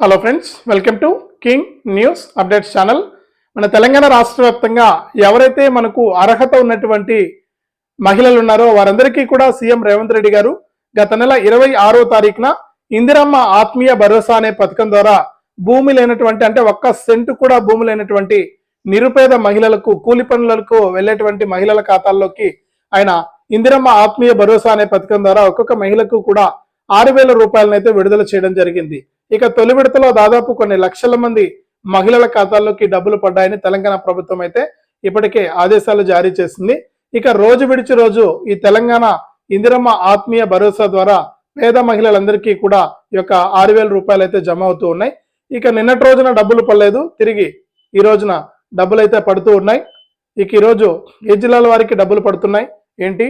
Hello friends, welcome to king news updates channel. మన తెలంగాణ రాష్ట్ర వ్యాప్తంగా ఎవరైతే మనకు అర్హత ఉన్నటువంటి మహిళలు ఉన్నారో వారందరికీ కూడా సీఎం రేవంత్ రెడ్డి గారు గత నెల 26వ తారీఖున ఇందిరమ్మ ఆత్మీయ భరోసా అనే పథకం ద్వారా భూమి లేనటువంటి అంటే ఒక్క సెంటు కూడా భూమి లేనటువంటి నిరుపేద మహిళలకు కూలి పనులకు వెళ్ళేటువంటి మహిళల ఖాతాల్లోకి ఆయన ఇందిరమ్మ ఆత్మీయ భరోసా అనే పథకం ద్వారా ఒక్కొక్క మహిళకు కూడా 6,000 రూపాయలనైతే విడుదల చేయడం జరిగింది. ఇక తొలి విడతలో దాదాపు కొన్ని లక్షల మంది మహిళల ఖాతాల్లోకి డబ్బులు పడ్డాయని తెలంగాణ ప్రభుత్వం అయితే ఇప్పటికే ఆదేశాలు జారీ చేసింది. ఇక రోజు విడిచి రోజు ఈ తెలంగాణ ఇందిరమ్మ ఆత్మీయ భరోసా ద్వారా పేద మహిళలందరికీ కూడా ఈ యొక్క 6,000 రూపాయలు అయితే జమ అవుతూ ఉన్నాయి. ఇక నిన్నటి రోజున డబ్బులు పడలేదు, తిరిగి ఈ రోజున డబ్బులు అయితే పడుతూ ఉన్నాయి. ఇక ఈరోజు ఏ జిల్లాల వారికి డబ్బులు పడుతున్నాయి ఏంటి,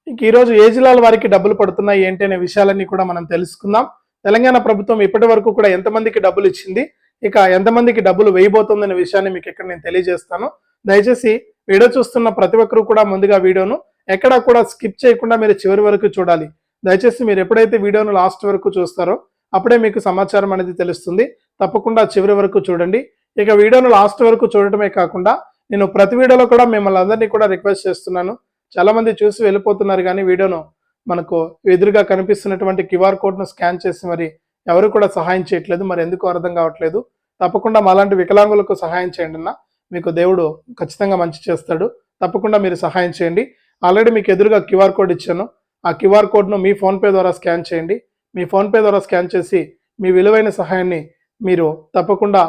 ఇక ఈరోజు ఏ జిల్లాల వారికి డబ్బులు పడుతున్నాయి ఏంటి అనే విషయాలన్నీ కూడా మనం తెలుసుకుందాం. తెలంగాణ ప్రభుత్వం ఇప్పటి వరకు కూడా ఎంతమందికి డబ్బులు ఇచ్చింది, ఇక ఎంతమందికి డబ్బులు వేయబోతుందనే విషయాన్ని మీకు ఇక్కడ నేను తెలియజేస్తాను. దయచేసి వీడియో చూస్తున్న ప్రతి ఒక్కరు కూడా ముందుగా వీడియోను ఎక్కడా కూడా స్కిప్ చేయకుండా మీరు చివరి వరకు చూడాలి. దయచేసి మీరు ఎప్పుడైతే వీడియోను లాస్ట్ వరకు చూస్తారో అప్పుడే మీకు సమాచారం అనేది తెలుస్తుంది. తప్పకుండా చివరి వరకు చూడండి. ఇక వీడియోను లాస్ట్ వరకు చూడటమే కాకుండా నేను ప్రతి వీడియోలో కూడా మిమ్మల్ని అందరినీ కూడా రిక్వెస్ట్ చేస్తున్నాను. చాలా మంది చూసి వెళ్ళిపోతున్నారు, కానీ వీడియోను మనకు ఎదురుగా కనిపిస్తున్నటువంటి క్యూఆర్ కోడ్ను స్కాన్ చేసి మరి ఎవరు కూడా సహాయం చేయట్లేదు. మరి ఎందుకు అర్థం కావట్లేదు. తప్పకుండా మాలాంటి వికలాంగులకు సహాయం చేయండి అన్న, మీకు దేవుడు ఖచ్చితంగా మంచి చేస్తాడు. తప్పకుండా మీరు సహాయం చేయండి. ఆల్రెడీ మీకు ఎదురుగా క్యూఆర్ కోడ్ ఇచ్చాను. ఆ క్యూఆర్ కోడ్ను మీ ఫోన్పే ద్వారా స్కాన్ చేయండి. మీ ఫోన్పే ద్వారా స్కాన్ చేసి మీ విలువైన సహాయాన్ని మీరు తప్పకుండా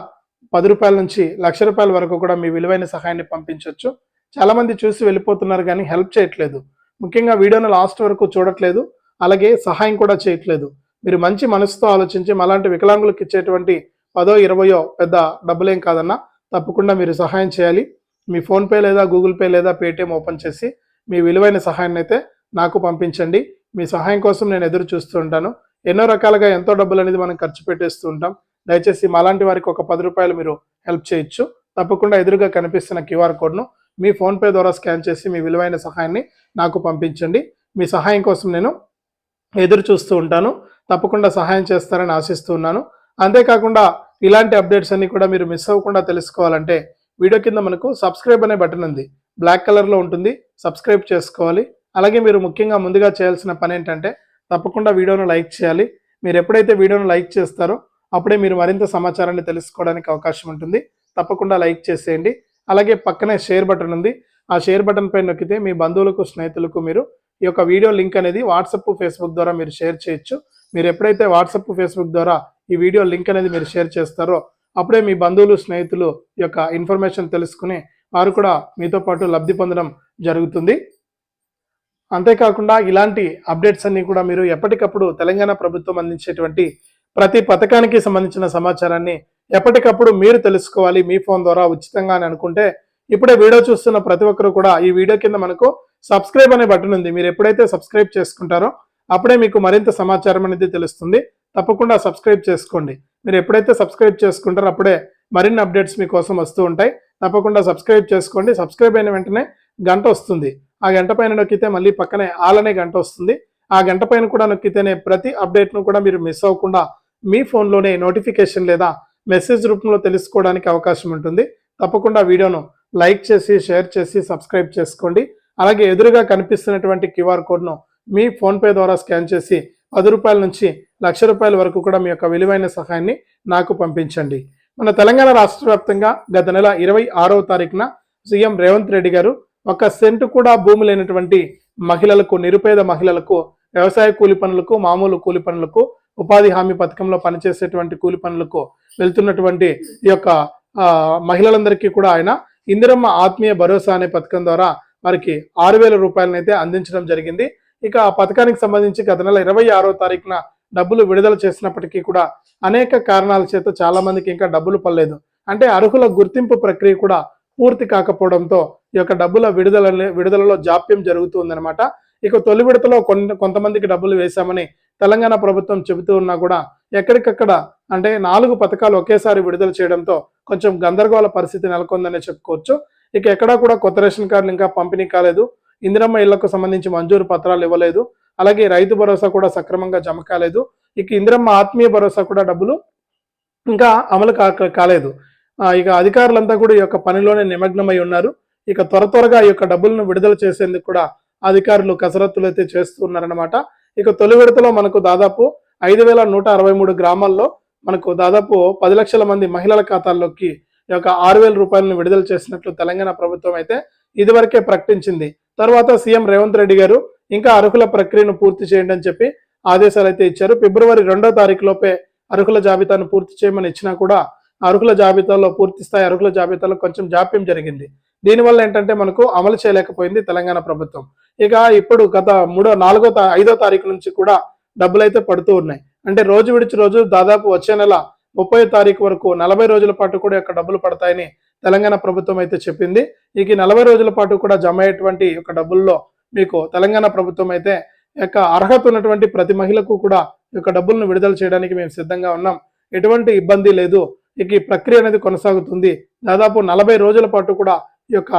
10 రూపాయల నుంచి 1,00,000 రూపాయల వరకు కూడా మీ విలువైన సహాయాన్ని పంపించవచ్చు. చాలామంది చూసి వెళ్ళిపోతున్నారు కానీ హెల్ప్ చేయట్లేదు. ముఖ్యంగా వీడియోను లాస్ట్ వరకు చూడట్లేదు, అలాగే సహాయం కూడా చేయట్లేదు. మీరు మంచి మనసుతో ఆలోచించి అలాంటి వికలాంగులకు ఇచ్చేటువంటి 10, 20 పెద్ద డబ్బులేం కాదన్నా, తప్పకుండా మీరు సహాయం చేయాలి. మీ ఫోన్పే లేదా గూగుల్ పే లేదా పేటిఎం ఓపెన్ చేసి మీ విలువైన సహాయాన్ని అయితే నాకు పంపించండి. మీ సహాయం కోసం నేను ఎదురు చూస్తూ ఉంటాను. ఎన్నో రకాలుగా ఎంతో డబ్బులు అనేది మనం ఖర్చు పెట్టేస్తూ ఉంటాం. దయచేసి మాలాంటి వారికి ఒక 10 రూపాయలు మీరు హెల్ప్ చేయొచ్చు. తప్పకుండా ఎదురుగా కనిపిస్తున్న క్యూఆర్ కోడ్ను మీ ఫోన్పే ద్వారా స్కాన్ చేసి మీ విలువైన సహాయాన్ని నాకు పంపించండి. మీ సహాయం కోసం నేను ఎదురు చూస్తూ ఉంటాను. తప్పకుండా సహాయం చేస్తారని ఆశిస్తూ ఉన్నాను. అంతేకాకుండా ఇలాంటి అప్డేట్స్ అన్ని కూడా మీరు మిస్ అవ్వకుండా తెలుసుకోవాలంటే వీడియో కింద మనకు సబ్స్క్రైబ్ అనే బటన్ ఉంది, బ్లాక్ కలర్లో ఉంటుంది. సబ్స్క్రైబ్ చేసుకోవాలి. అలాగే మీరు ముఖ్యంగా ముందుగా చేయాల్సిన పని ఏంటంటే తప్పకుండా వీడియోను లైక్ చేయాలి. మీరు ఎప్పుడైతే వీడియోను లైక్ చేస్తారో అప్పుడే మీరు మరింత సమాచారాన్ని తెలుసుకోవడానికి అవకాశం ఉంటుంది. తప్పకుండా లైక్ చేసేయండి. అలాగే పక్కనే షేర్ బటన్ ఉంది. ఆ షేర్ బటన్ పై నొక్కితే మీ బంధువులకు స్నేహితులకు మీరు ఈ యొక్క వీడియో లింక్ అనేది వాట్సాప్ ఫేస్బుక్ ద్వారా మీరు షేర్ చేయొచ్చు. మీరు ఎప్పుడైతే వాట్సాప్ ఫేస్బుక్ ద్వారా ఈ వీడియో లింక్ అనేది మీరు షేర్ చేస్తారో అప్పుడే మీ బంధువులు స్నేహితులు యొక్క ఇన్ఫర్మేషన్ తెలుసుకుని వారు కూడా మీతో పాటు లబ్ధి పొందడం జరుగుతుంది. అంతేకాకుండా ఇలాంటి అప్డేట్స్ అన్ని కూడా మీరు ఎప్పటికప్పుడు తెలంగాణ ప్రభుత్వం అందించేటువంటి ప్రతి పథకానికి సంబంధించిన సమాచారాన్ని ఎప్పటికప్పుడు మీరు తెలుసుకోవాలి మీ ఫోన్ ద్వారా ఉచితంగా అని అనుకుంటే ఇప్పుడే వీడియో చూస్తున్న ప్రతి ఒక్కరు కూడా ఈ వీడియో కింద మనకు సబ్స్క్రైబ్ అనే బటన్ ఉంది. మీరు ఎప్పుడైతే సబ్స్క్రైబ్ చేసుకుంటారో అప్పుడే మీకు మరింత సమాచారం అనేది తెలుస్తుంది. తప్పకుండా సబ్స్క్రైబ్ చేసుకోండి. మీరు ఎప్పుడైతే సబ్స్క్రైబ్ చేసుకుంటారో అప్పుడే మరిన్ని అప్డేట్స్ మీకోసం వస్తూ ఉంటాయి. తప్పకుండా సబ్స్క్రైబ్ చేసుకోండి. సబ్స్క్రైబ్ అయిన వెంటనే గంట వస్తుంది. ఆ గంట పైన నొక్కితే మళ్ళీ పక్కనే ఆల్ అనే గంట వస్తుంది. ఆ గంట పైన కూడా నొక్కితేనే ప్రతి అప్డేట్ను కూడా మీరు మిస్ అవ్వకుండా మీ ఫోన్లోనే నోటిఫికేషన్ లేదా మెసేజ్ రూపంలో తెలుసుకోవడానికి అవకాశం ఉంటుంది. తప్పకుండా వీడియోను లైక్ చేసి షేర్ చేసి సబ్స్క్రైబ్ చేసుకోండి. అలాగే ఎదురుగా కనిపిస్తున్నటువంటి క్యూఆర్ కోడ్ను మీ ఫోన్పే ద్వారా స్కాన్ చేసి 10 రూపాయల నుంచి 1,00,000 రూపాయల వరకు కూడా మీ యొక్క విలువైన సహాయాన్ని నాకు పంపించండి. మన తెలంగాణ రాష్ట్ర వ్యాప్తంగా గత నెల 26వ తారీఖున సీఎం రేవంత్ రెడ్డి గారు ఒక సెంటు కూడా భూమి లేనటువంటి మహిళలకు, నిరుపేద మహిళలకు, వ్యవసాయ కూలి పనులకు, మామూలు కూలి పనులకు, ఉపాధి హామీ పథకంలో పనిచేసేటువంటి కూలి పనులకు వెళ్తున్నటువంటి ఈ యొక్క మహిళలందరికీ కూడా ఆయన ఇందిరమ్మ ఆత్మీయ భరోసా అనే పథకం ద్వారా వారికి 6,000 రూపాయలనైతే అందించడం జరిగింది. ఇక ఆ పథకానికి సంబంధించి గత నెల 26వ తారీఖున డబ్బులు విడుదల చేసినప్పటికీ కూడా అనేక కారణాల చేత చాలా మందికి ఇంకా డబ్బులు పడలేదు. అంటే అర్హుల గుర్తింపు ప్రక్రియ కూడా పూర్తి కాకపోవడంతో ఈ యొక్క డబ్బుల విడుదలలో జాప్యం జరుగుతుందన్నమాట. ఇక తొలి విడతలో కొంతమందికి డబ్బులు వేశామని తెలంగాణ ప్రభుత్వం చెబుతూ ఉన్నా కూడా ఎక్కడికక్కడ అంటే 4 పథకాలు ఒకేసారి విడుదల చేయడంతో కొంచెం గందరగోళ పరిస్థితి నెలకొందనే చెప్పుకోవచ్చు. ఇక ఎక్కడా కూడా కొత్త రేషన్ కార్డులు ఇంకా పంపిణీ కాలేదు. ఇందిరమ్మ ఇళ్లకు సంబంధించి మంజూరు పత్రాలు ఇవ్వలేదు. అలాగే రైతు భరోసా కూడా సక్రమంగా జమ కాలేదు. ఇక ఇందిరమ్మ ఆత్మీయ భరోసా కూడా డబ్బులు ఇంకా అమలు కాలేదు. ఇక అధికారులంతా కూడా ఈ యొక్క పనిలోనే నిమగ్నమై ఉన్నారు. ఇక త్వరగా ఈ యొక్క డబ్బులను విడుదల చేసేందుకు కూడా అధికారులు కసరత్తులు అయితే చేస్తున్నారన్నమాట. ఇక తొలి విడతలో మనకు దాదాపు 5,163 గ్రామాల్లో మనకు దాదాపు 10 లక్షల మంది మహిళల ఖాతాల్లోకి ఈ యొక్క 6,000 రూపాయలను విడుదల చేసినట్లు తెలంగాణ ప్రభుత్వం అయితే ఇదివరకే ప్రకటించింది. తర్వాత సీఎం రేవంత్ రెడ్డి గారు ఇంకా అర్హుల ప్రక్రియను పూర్తి చేయండి అని చెప్పి ఆదేశాలు అయితే ఇచ్చారు. ఫిబ్రవరి 2వ తారీఖు లోపే అర్హుల జాబితాను పూర్తి చేయమని ఇచ్చినా కూడా అర్హుల జాబితాలో పూర్తి స్థాయి అర్హుల జాబితాలో కొంచెం జాప్యం జరిగింది. దీనివల్ల ఏంటంటే మనకు అమలు చేయలేకపోయింది తెలంగాణ ప్రభుత్వం. ఇక ఇప్పుడు గత 5వ తారీఖు నుంచి కూడా డబ్బులు అయితే పడుతూ ఉన్నాయి. అంటే రోజు విడిచి రోజు దాదాపు వచ్చే నెల 30వ తారీఖు వరకు 40 రోజుల పాటు కూడా యొక్క డబ్బులు పడతాయని తెలంగాణ ప్రభుత్వం అయితే చెప్పింది. ఇక 40 రోజుల పాటు కూడా జమ అయ్యేటువంటి యొక్క డబ్బుల్లో మీకు తెలంగాణ ప్రభుత్వం అయితే యొక్క అర్హత ఉన్నటువంటి ప్రతి మహిళకు కూడా ఈ యొక్క డబ్బులను విడుదల చేయడానికి మేము సిద్ధంగా ఉన్నాం. ఎటువంటి ఇబ్బంది లేదు. ఇక ఈ ప్రక్రియ అనేది కొనసాగుతుంది. దాదాపు 40 రోజుల పాటు కూడా ఈ యొక్క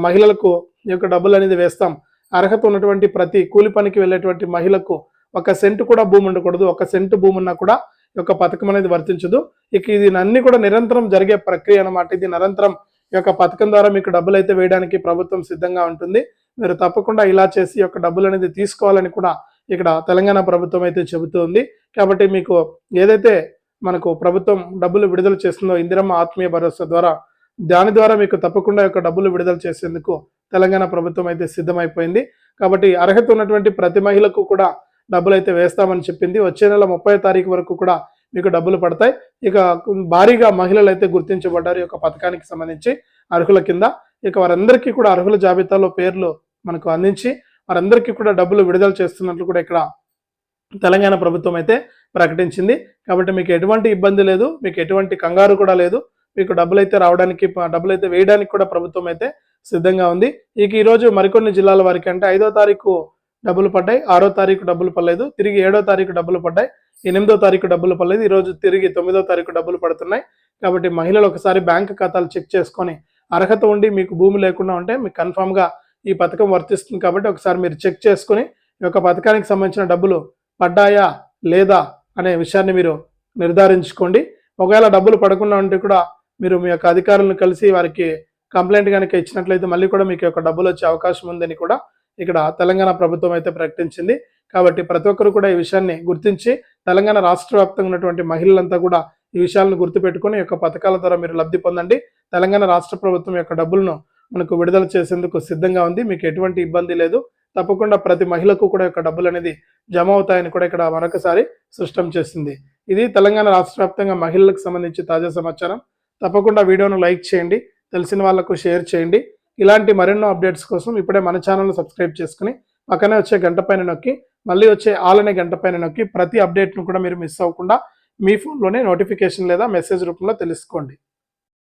మహిళలకు ఈ యొక్క డబ్బులు అనేది వేస్తాం. అర్హత ఉన్నటువంటి ప్రతి కూలి పనికి వెళ్ళేటువంటి మహిళకు 1 సెంటు కూడా భూమి ఉండకూడదు. 1 సెంటు భూమి ఉన్నా కూడా ఈ యొక్క పథకం అనేది వర్తించదు. ఇక ఇది అన్ని కూడా నిరంతరం జరిగే ప్రక్రియ అన్నమాట. ఇది నిరంతరం ఈ యొక్క పథకం ద్వారా మీకు డబ్బులు అయితే వేయడానికి ప్రభుత్వం సిద్ధంగా ఉంటుంది. మీరు తప్పకుండా ఇలా చేసి ఈ యొక్క డబ్బులు అనేది తీసుకోవాలని కూడా ఇక్కడ తెలంగాణ ప్రభుత్వం అయితే చెబుతుంది. కాబట్టి మీకు ఏదైతే మనకు ప్రభుత్వం డబ్బులు విడుదల చేస్తుందో ఇందిరమ్మ ఆత్మీయ భరోసా ద్వారా దాని ద్వారా మీకు తప్పకుండా యొక్క డబ్బులు విడుదల చేసేందుకు తెలంగాణ ప్రభుత్వం అయితే సిద్ధమైపోయింది. కాబట్టి అర్హత ఉన్నటువంటి ప్రతి మహిళకు కూడా డబ్బులు అయితే వేస్తామని చెప్పింది. వచ్చే నెల 30వ తారీఖు వరకు కూడా మీకు డబ్బులు పడతాయి. ఇక భారీగా మహిళలు అయితే గుర్తించబడ్డారు ఈ యొక్క పథకానికి సంబంధించి అర్హుల కింద. ఇక వారందరికీ కూడా అర్హుల జాబితాలో పేర్లు మనకు అందించి వారందరికీ కూడా డబ్బులు విడుదల చేస్తున్నట్లు కూడా ఇక్కడ తెలంగాణ ప్రభుత్వం అయితే ప్రకటించింది. కాబట్టి మీకు ఎటువంటి ఇబ్బంది లేదు, మీకు ఎటువంటి కంగారు కూడా లేదు. మీకు డబ్బులు అయితే రావడానికి డబ్బులు అయితే వేయడానికి కూడా ప్రభుత్వం అయితే సిద్ధంగా ఉంది. ఇక ఈరోజు మరికొన్ని జిల్లాల వారికి అంటే 5వ తారీఖు డబ్బులు పడ్డాయి, 6వ తారీఖు డబ్బులు పడలేదు, తిరిగి 7వ తారీఖు డబ్బులు పడ్డాయి, 8వ తారీఖు డబ్బులు పడలేదు, ఈరోజు తిరిగి 9వ తారీఖు డబ్బులు పడుతున్నాయి. కాబట్టి మహిళలు ఒకసారి బ్యాంక్ ఖాతాలు చెక్ చేసుకొని అర్హత ఉండి మీకు భూమి లేకుండా ఉంటే మీకు కన్ఫామ్గా ఈ పథకం వర్తిస్తుంది. కాబట్టి ఒకసారి మీరు చెక్ చేసుకొని ఈ యొక్క పథకానికి సంబంధించిన డబ్బులు పడ్డాయా లేదా అనే విషయాన్ని మీరు నిర్ధారించుకోండి. ఒకవేళ డబ్బులు పడకుండా ఉంటే కూడా మీరు మీ యొక్క అధికారులను కలిసి వారికి కంప్లైంట్ కనుక ఇచ్చినట్లయితే మళ్ళీ కూడా మీకు యొక్క డబ్బులు వచ్చే అవకాశం ఉందని కూడా ఇక్కడ తెలంగాణ ప్రభుత్వం అయితే ప్రకటించింది. కాబట్టి ప్రతి ఒక్కరు కూడా ఈ విషయాన్ని గుర్తించి తెలంగాణ రాష్ట్ర వ్యాప్తంగా ఉన్నటువంటి మహిళలంతా కూడా ఈ విషయాలను గుర్తుపెట్టుకుని ఈ యొక్క పథకాల ద్వారా మీరు లబ్ధి పొందండి. తెలంగాణ రాష్ట్ర ప్రభుత్వం యొక్క డబ్బులను మనకు విడుదల చేసేందుకు సిద్ధంగా ఉంది. మీకు ఎటువంటి ఇబ్బంది లేదు. తప్పకుండా ప్రతి మహిళకు కూడా యొక్క డబ్బులు అనేది జమ అవుతాయని కూడా ఇక్కడ మరొకసారి స్పష్టం చేసింది. ఇది తెలంగాణ రాష్ట్ర వ్యాప్తంగా మహిళలకు సంబంధించి తాజా సమాచారం. తప్పకుండా వీడియోను లైక్ చేయండి, తెలిసిన వాళ్ళకు షేర్ చేయండి. ఇలాంటి మరెన్నో అప్డేట్స్ కోసం ఇప్పుడే మన ఛానల్ను సబ్స్క్రైబ్ చేసుకుని పక్కనే వచ్చే గంట పైన నొక్కి మళ్ళీ వచ్చే ఆల్ అనే గంట పైన నొక్కి ప్రతి అప్డేట్ను కూడా మీరు మిస్ అవ్వకుండా మీ ఫోన్లోనే నోటిఫికేషన్ లేదా మెసేజ్ రూపంలో తెలుసుకోండి.